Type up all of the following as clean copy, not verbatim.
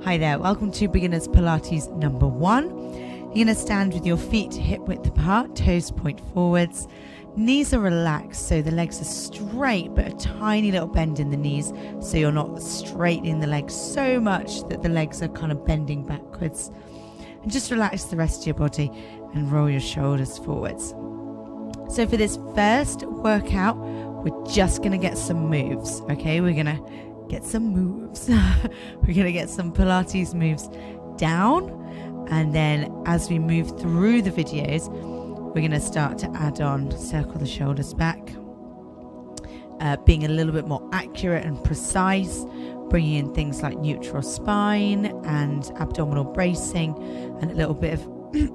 Hi there, welcome to Beginners Pilates number 1. You're going to stand with your feet hip width apart, toes point forwards. Knees are relaxed, so the legs are straight, but a tiny little bend in the knees, so you're not straightening the legs so much that the legs are kind of bending backwards. And just relax the rest of your body and roll your shoulders forwards. So for this first workout, we're just going to get some moves, okay? We're going to get some moves. We're going to get some Pilates moves down, and then as we move through the videos, we're going to start to add on circle the shoulders back, being a little bit more accurate and precise, bringing in things like neutral spine and abdominal bracing, and a little bit of a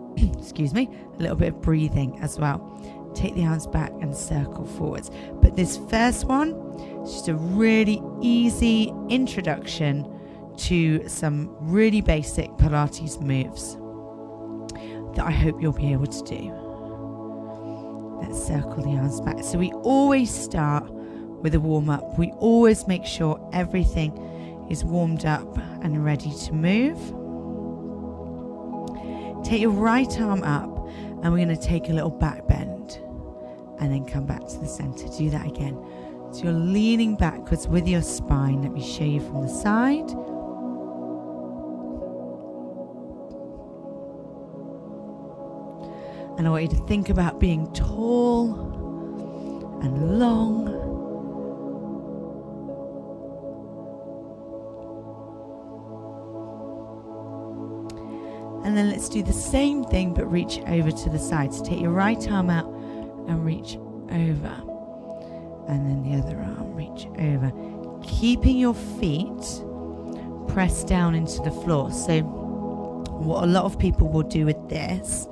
little bit of breathing as well. Take the arms back and circle forwards. But this first one is just a really easy introduction to some really basic Pilates moves that I hope you'll be able to do. Let's circle the arms back. So we always start with a warm-up. We always make sure everything is warmed up and ready to move. Take your right arm up, and we're going to take a little back bend and then come back to the center. Do that again. So you're leaning backwards with your spine. Let me show you from the side. And I want you to think about being tall and long. And then let's do the same thing, but reach over to the side. So take your right arm out and reach over. And then the other arm, reach over. Keeping your feet pressed down into the floor. So what a lot of people will do with this,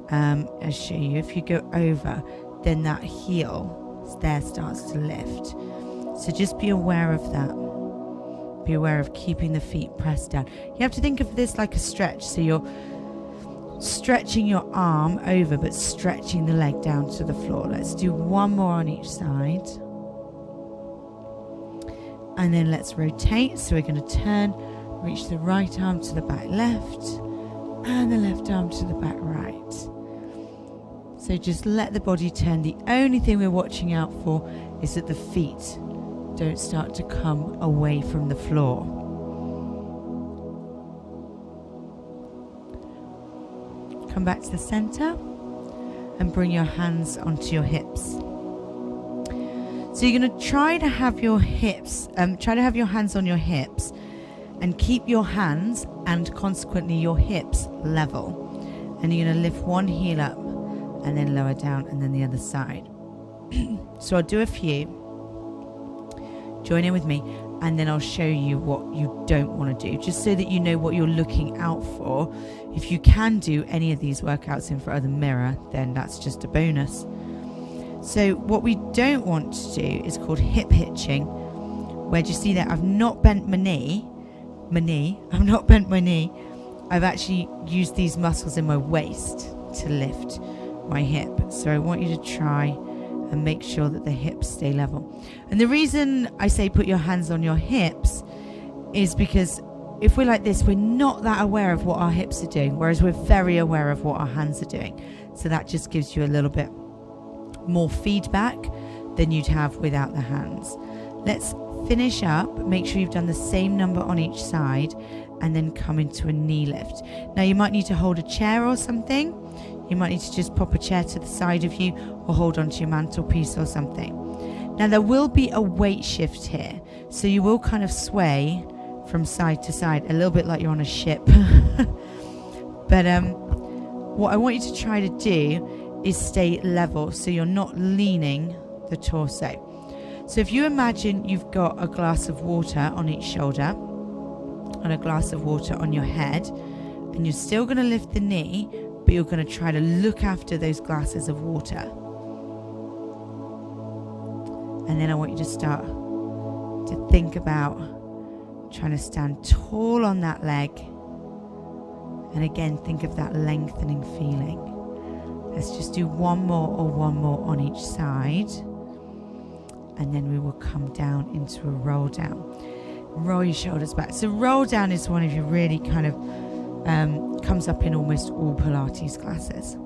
I'll show you, if you go over, then that heel there starts to lift. So just be aware of that. Be aware of keeping the feet pressed down. You have to think of this like a stretch. So you're stretching your arm over, but stretching the leg down to the floor. Let's do one more on each side. And then let's rotate. So we're going to turn, reach the right arm to the back left, and the left arm to the back right. So just let the body turn. The only thing we're watching out for is that the feet don't start to come away from the floor. Come back to the center and bring your hands onto your hips. So you're going to try to have your hands on your hips and keep your hands and consequently your hips level. And you're going to lift one heel up and then lower down, and then the other side. So I'll do a few. Join in with me, and then I'll show you what you don't want to do, just so that you know what you're looking out for. If you can do any of these workouts in front of the mirror, then that's just a bonus. So what we don't want to do is called hip hitching, where do you see that I've not bent my knee. I've not bent my knee. I've actually used these muscles in my waist to lift my hip. So I want you to try and make sure that the hips stay level. And the reason I say put your hands on your hips is because if we're like this, we're not that aware of what our hips are doing, whereas we're very aware of what our hands are doing. So that just gives you a little bit more feedback than you'd have without the hands. Let's finish up. Make sure you've done the same number on each side, and then come into a knee lift. Now you might need to hold a chair or something. You might need to just pop a chair to the side of you or hold onto your mantelpiece or something. Now there will be a weight shift here, so you will kind of sway from side to side, a little bit like you're on a ship. But what I want you to try to do is stay level, so you're not leaning the torso. So if you imagine you've got a glass of water on each shoulder and a glass of water on your head, and you're still going to lift the knee, but you're going to try to look after those glasses of water. And then I want you to start to think about trying to stand tall on that leg. And again, think of that lengthening feeling. Let's just do one more on each side. And then we will come down into a roll down. Roll your shoulders back. So roll down is one of your really kind of comes up in almost all Pilates classes.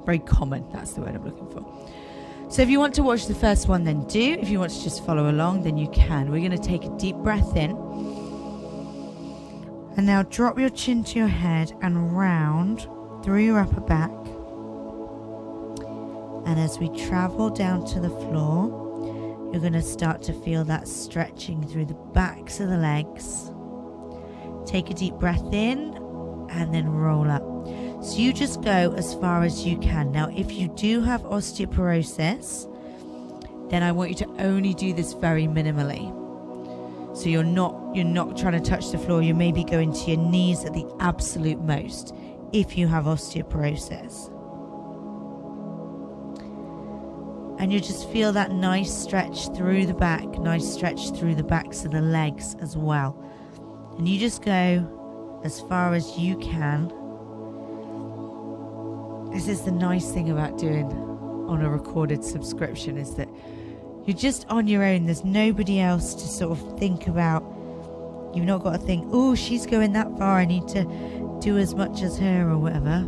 Very common, that's the word I'm looking for. So if you want to watch the first one, then do. If you want to just follow along, then you can. We're going to take a deep breath in. And now drop your chin to your head and round through your upper back. And as we travel down to the floor, you're going to start to feel that stretching through the backs of the legs. Take a deep breath in and then roll up. So you just go as far as you can. Now, if you do have osteoporosis, then I want you to only do this very minimally. So you're not trying to touch the floor. You may be going to your knees at the absolute most if you have osteoporosis. And you just feel that nice stretch through the back, nice stretch through the backs of the legs as well. And you just go as far as you can. This is the nice thing about doing on a recorded subscription, is that you're just on your own. There's nobody else to sort of think about. You've not got to think, oh, she's going that far, I need to do as much as her or whatever.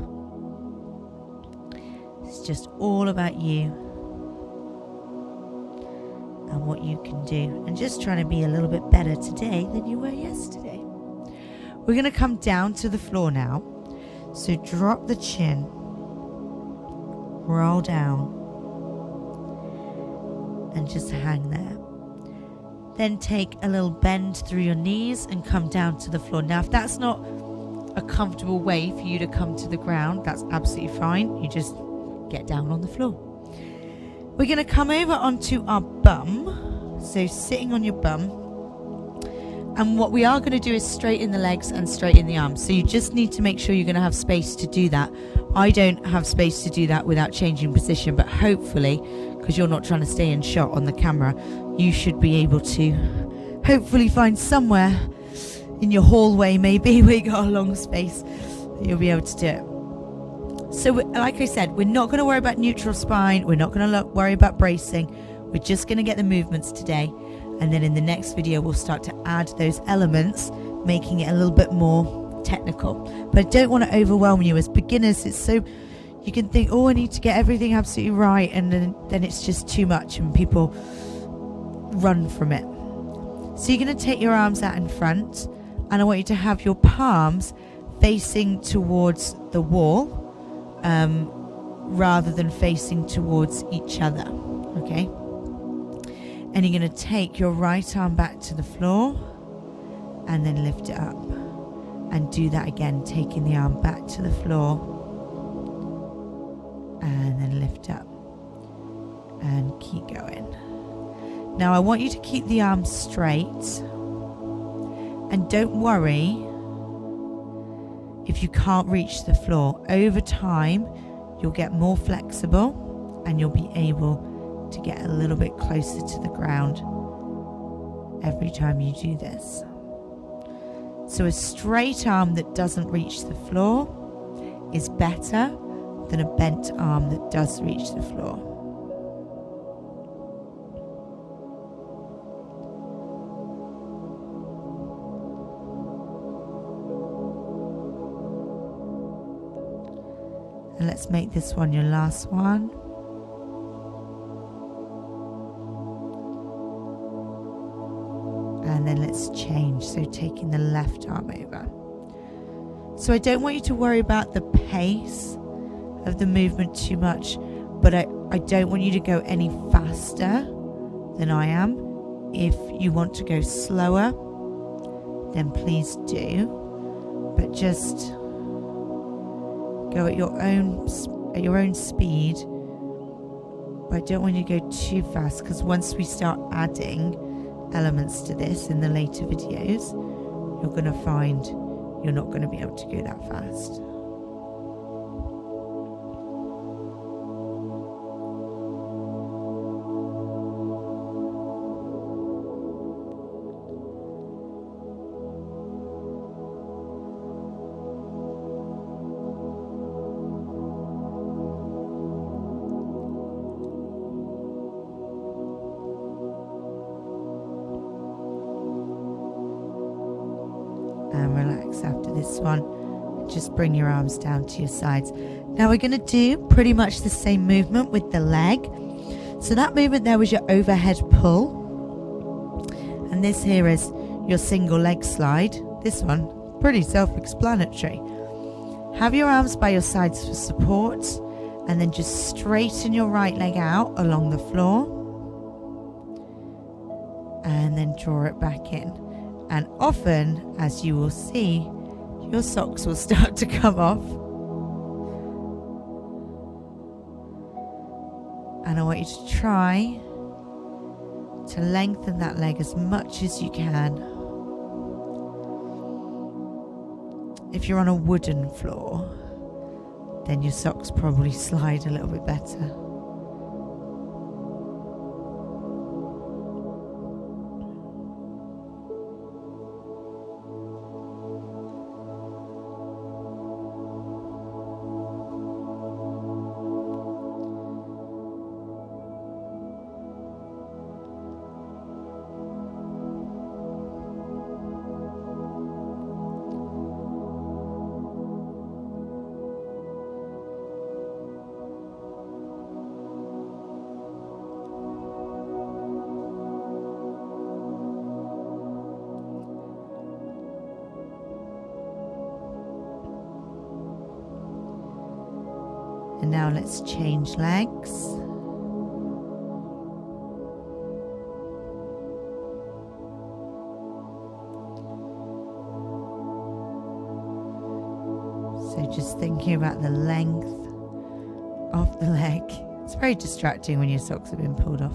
It's just all about you and what you can do, and just trying to be a little bit better today than you were yesterday. We're going to come down to the floor now. So drop the chin, roll down, and just hang there. Then take a little bend through your knees and come down to the floor. Now, if that's not a comfortable way for you to come to the ground, that's absolutely fine. You just get down on the floor. We're going to come over onto our bum. So sitting on your bum. And what we are going to do is straighten the legs and straighten the arms. So you just need to make sure you're going to have space to do that. I don't have space to do that without changing position, but hopefully, because you're not trying to stay in shot on the camera, you should be able to hopefully find somewhere in your hallway maybe where you got a long space, you'll be able to do it. So like I said, we're not going to worry about neutral spine. We're not going to worry about bracing. We're just going to get the movements today. And then in the next video, we'll start to add those elements, making it a little bit more technical. But I don't want to overwhelm you. As beginners, it's so, you can think, oh, I need to get everything absolutely right. And then it's just too much and people run from it. So you're going to take your arms out in front, and I want you to have your palms facing towards the wall, rather than facing towards each other. Okay? And you're going to take your right arm back to the floor and then lift it up. And do that again, taking the arm back to the floor and then lift up. And keep going. Now I want you to keep the arms straight. And don't worry if you can't reach the floor. Over time, you'll get more flexible and you'll be able to get a little bit closer to the ground every time you do this. So a straight arm that doesn't reach the floor is better than a bent arm that does reach the floor. And let's make this one your last one. And then let's change. So taking the left arm over. So I don't want you to worry about the pace of the movement too much, but I don't want you to go any faster than I am. If you want to go slower, then please do. But just go at your own speed. But I don't want you to go too fast, because once we start adding elements to this in the later videos, you're going to find you're not going to be able to go that fast. this one. Just bring your arms down to your sides. Now we're going to do pretty much the same movement with the leg. So that movement there was your overhead pull. And this here is your single leg slide. This one, pretty self-explanatory. Have your arms by your sides for support, and then just straighten your right leg out along the floor. And then draw it back in. And often, as you will see, your socks will start to come off. And I want you to try to lengthen that leg as much as you can. If you're on a wooden floor, then your socks probably slide a little bit better. And now let's change legs. So just thinking about the length of the leg. It's very distracting when your socks have been pulled off.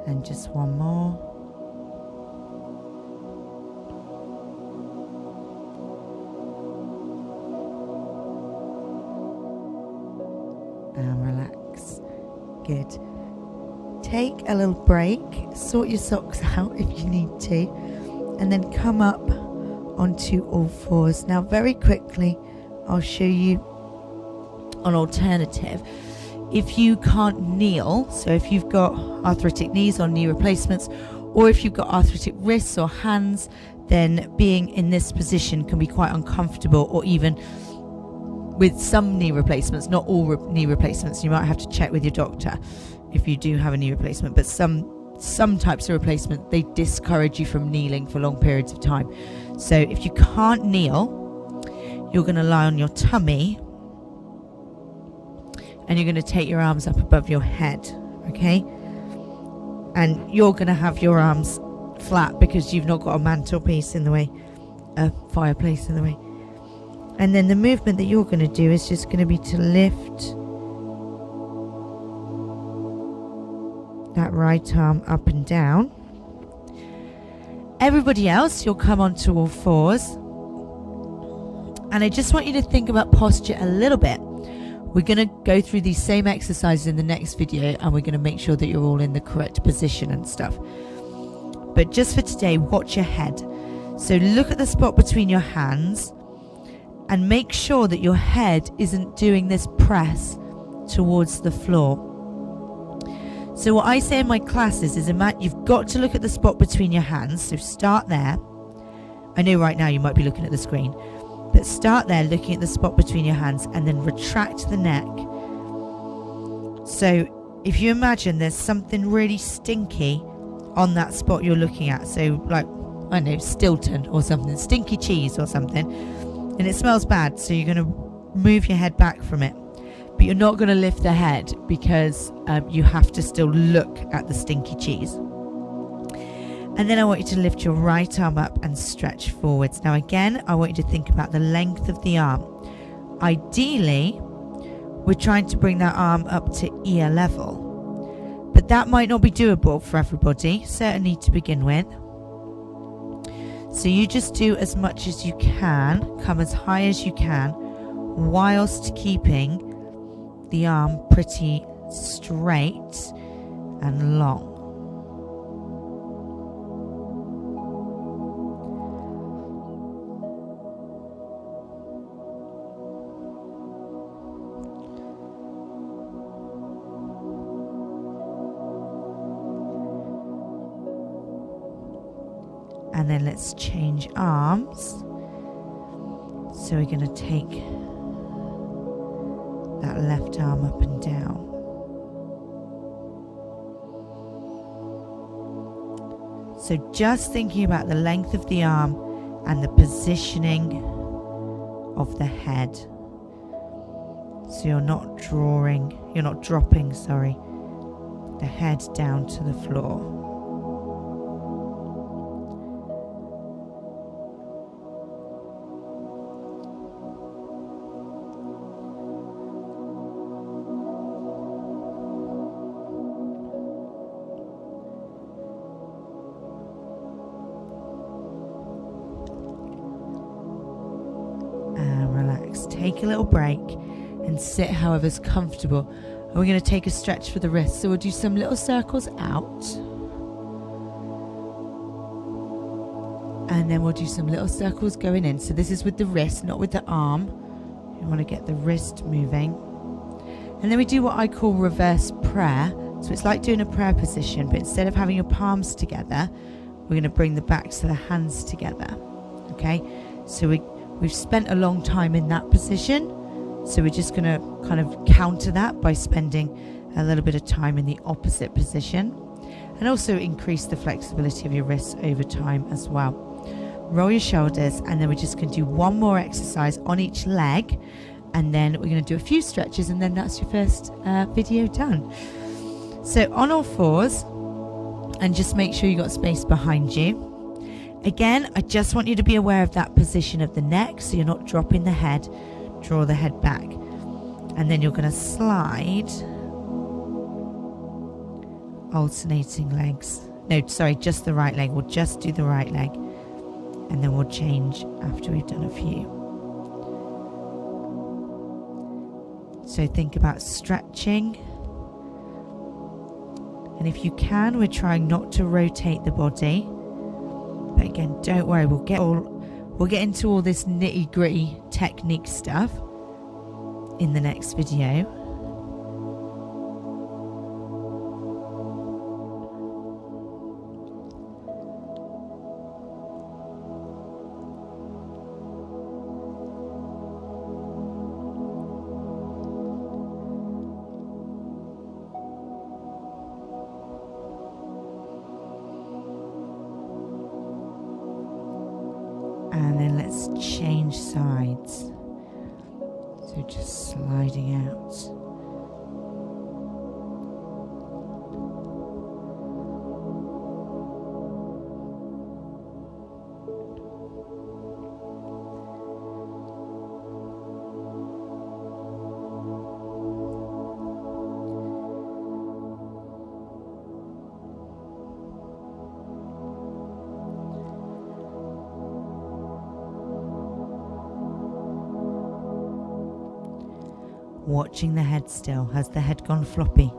And just one more. And relax. Good. Take a little break. Sort your socks out if you need to. And then come up onto all fours. Now very quickly, I'll show you an alternative. If you can't kneel, so if you've got arthritic knees or knee replacements, or if you've got arthritic wrists or hands, then being in this position can be quite uncomfortable, or even with some knee replacements, not all knee replacements. You might have to check with your doctor if you do have a knee replacement, but some types of replacement, they discourage you from kneeling for long periods of time. So if you can't kneel, you're going to lie on your tummy, and you're going to take your arms up above your head, okay? And you're going to have your arms flat because you've not got a mantelpiece in the way, a fireplace in the way. And then the movement that you're going to do is just going to be to lift that right arm up and down. Everybody else, you'll come onto all fours. And I just want you to think about posture a little bit. We're going to go through these same exercises in the next video, and we're going to make sure that you're all in the correct position and stuff. But just for today, watch your head. So look at the spot between your hands and make sure that your head isn't doing this press towards the floor. So what I say in my classes is, you've got to look at the spot between your hands. So start there. I know right now you might be looking at the screen. But start there, looking at the spot between your hands, and then retract the neck. So if you imagine there's something really stinky on that spot you're looking at, so like, I don't know, Stilton or something, stinky cheese or something, and it smells bad, so you're going to move your head back from it. But you're not going to lift the head because you have to still look at the stinky cheese. And then I want you to lift your right arm up and stretch forwards. Now again, I want you to think about the length of the arm. Ideally, we're trying to bring that arm up to ear level, but that might not be doable for everybody, certainly to begin with. So you just do as much as you can, come as high as you can, whilst keeping the arm pretty straight and long. And then let's change arms. So we're going to take that left arm up and down. So just thinking about the length of the arm and the positioning of the head. So you're not dropping, the head down to the floor. Take a little break and sit however's comfortable. And we're going to take a stretch for the wrists. So we'll do some little circles out. And then we'll do some little circles going in. So this is with the wrist, not with the arm. You want to get the wrist moving. And then we do what I call reverse prayer. So it's like doing a prayer position, but instead of having your palms together, we're going to bring the backs of the hands together. Okay? So we've spent a long time in that position, so we're just going to kind of counter that by spending a little bit of time in the opposite position, and also increase the flexibility of your wrists over time as well. Roll your shoulders, and then we're just going to do one more exercise on each leg, and then we're going to do a few stretches, and then that's your first video done. So on all fours, and just make sure you got space behind you. Again, I just want you to be aware of that position of the neck, so you're not dropping the head. Draw the head back. And then you're going to slide, alternating legs. No, sorry, just the right leg. We'll just do the right leg. And then we'll change after we've done a few. So think about stretching. And if you can, we're trying not to rotate the body. But again, don't worry, we'll get into all this nitty-gritty technique stuff in the next video. And then let's change sides. So just sliding out. Watching the head still. Has the head gone floppy?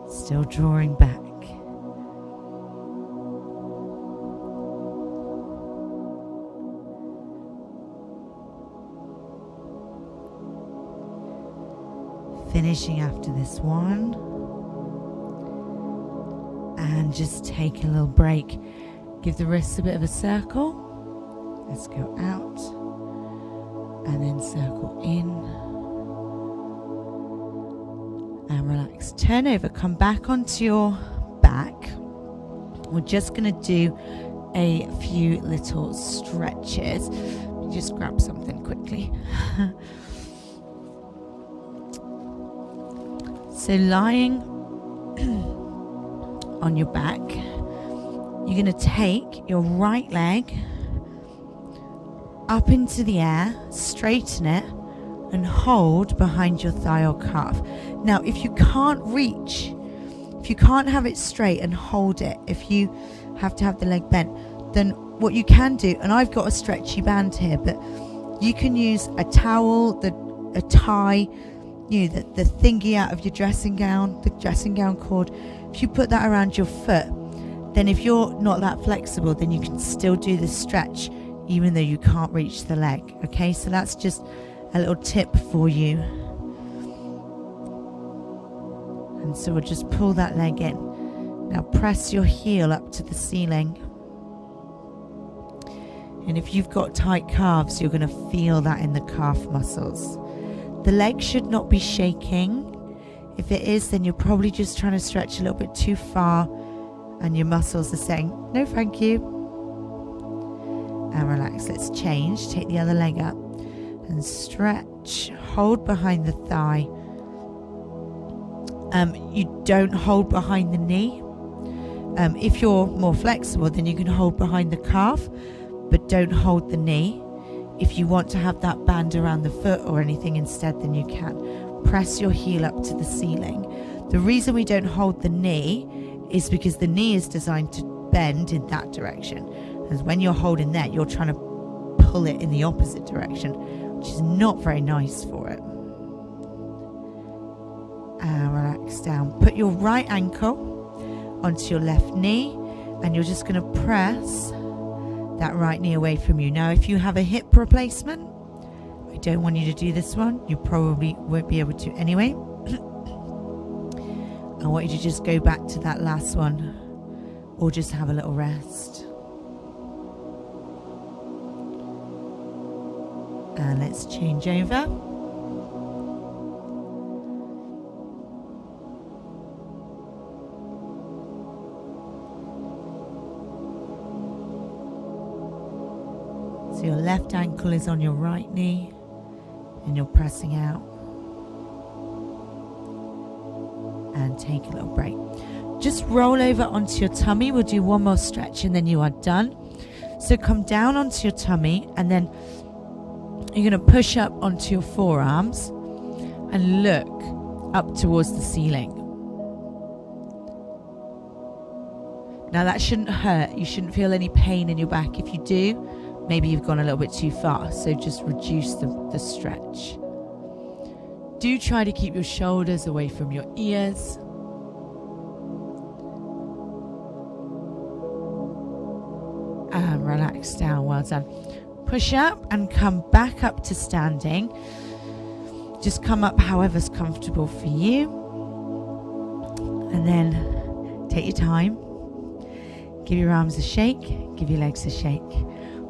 Still drawing back. Finishing after this one. And just take a little break. Give the wrists a bit of a circle. Let's go out. And then circle in. And relax. Turn over, come back onto your back. We're just going to do a few little stretches. Just grab something quickly. So lying on your back, you're going to take your right leg up into the air, straighten it, and hold behind your thigh or calf. Now, if you can't reach, if you can't have it straight and hold it, if you have to have the leg bent, then what you can do, and I've got a stretchy band here, but you can use a towel, a tie, the thingy out of your dressing gown, the dressing gown cord. If you put that around your foot, then if you're not that flexible, then you can still do the stretch even though you can't reach the leg. Okay, so that's just a little tip for you. And so we'll just pull that leg in. Now press your heel up to the ceiling. And if you've got tight calves, you're going to feel that in the calf muscles. The leg should not be shaking. If it is, then you're probably just trying to stretch a little bit too far and your muscles are saying, no thank you. And relax. Let's change. Take the other leg up and stretch. Hold behind the thigh. You don't hold behind the knee. If you're more flexible, then you can hold behind the calf, but don't hold the knee. If you want to have that band around the foot or anything instead, then you can. Press your heel up to the ceiling. The reason we don't hold the knee is because the knee is designed to bend in that direction. And when you're holding that, you're trying to pull it in the opposite direction, which is not very nice for it. And relax down. Put your right ankle onto your left knee, and you're just going to press that right knee away from you. Now, if you have a hip replacement, I don't want you to do this one. You probably won't be able to anyway. I want you to just go back to that last one, or just have a little rest. And let's change over. So your left ankle is on your right knee and you're pressing out. And take a little break. Just roll over onto your tummy. We'll do one more stretch and then you are done. So come down onto your tummy, and then you're going to push up onto your forearms and look up towards the ceiling. Now that shouldn't hurt. You shouldn't feel any pain in your back. If you do, maybe you've gone a little bit too far. So just reduce the stretch. Do try to keep your shoulders away from your ears. And relax down. Well done. Push up and come back up to standing. Just come up however's comfortable for you. And then take your time. Give your arms a shake. Give your legs a shake.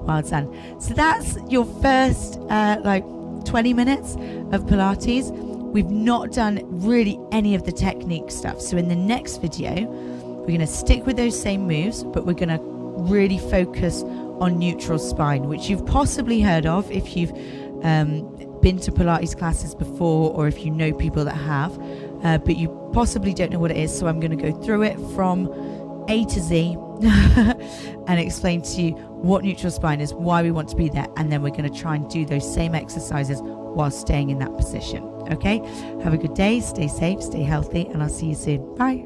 Well done. So that's your first 20 minutes of Pilates. We've not done really any of the technique stuff. So in the next video, we're going to stick with those same moves, but we're going to really focus on neutral spine, which you've possibly heard of if you've been to Pilates classes before, or if you know people that have, but you possibly don't know what it is. So I'm going to go through it from A to Z and explain to you what neutral spine is, why we want to be there, and then we're going to try and do those same exercises while staying in that position. Okay, have a good day, stay safe, stay healthy, and I'll see you soon. Bye.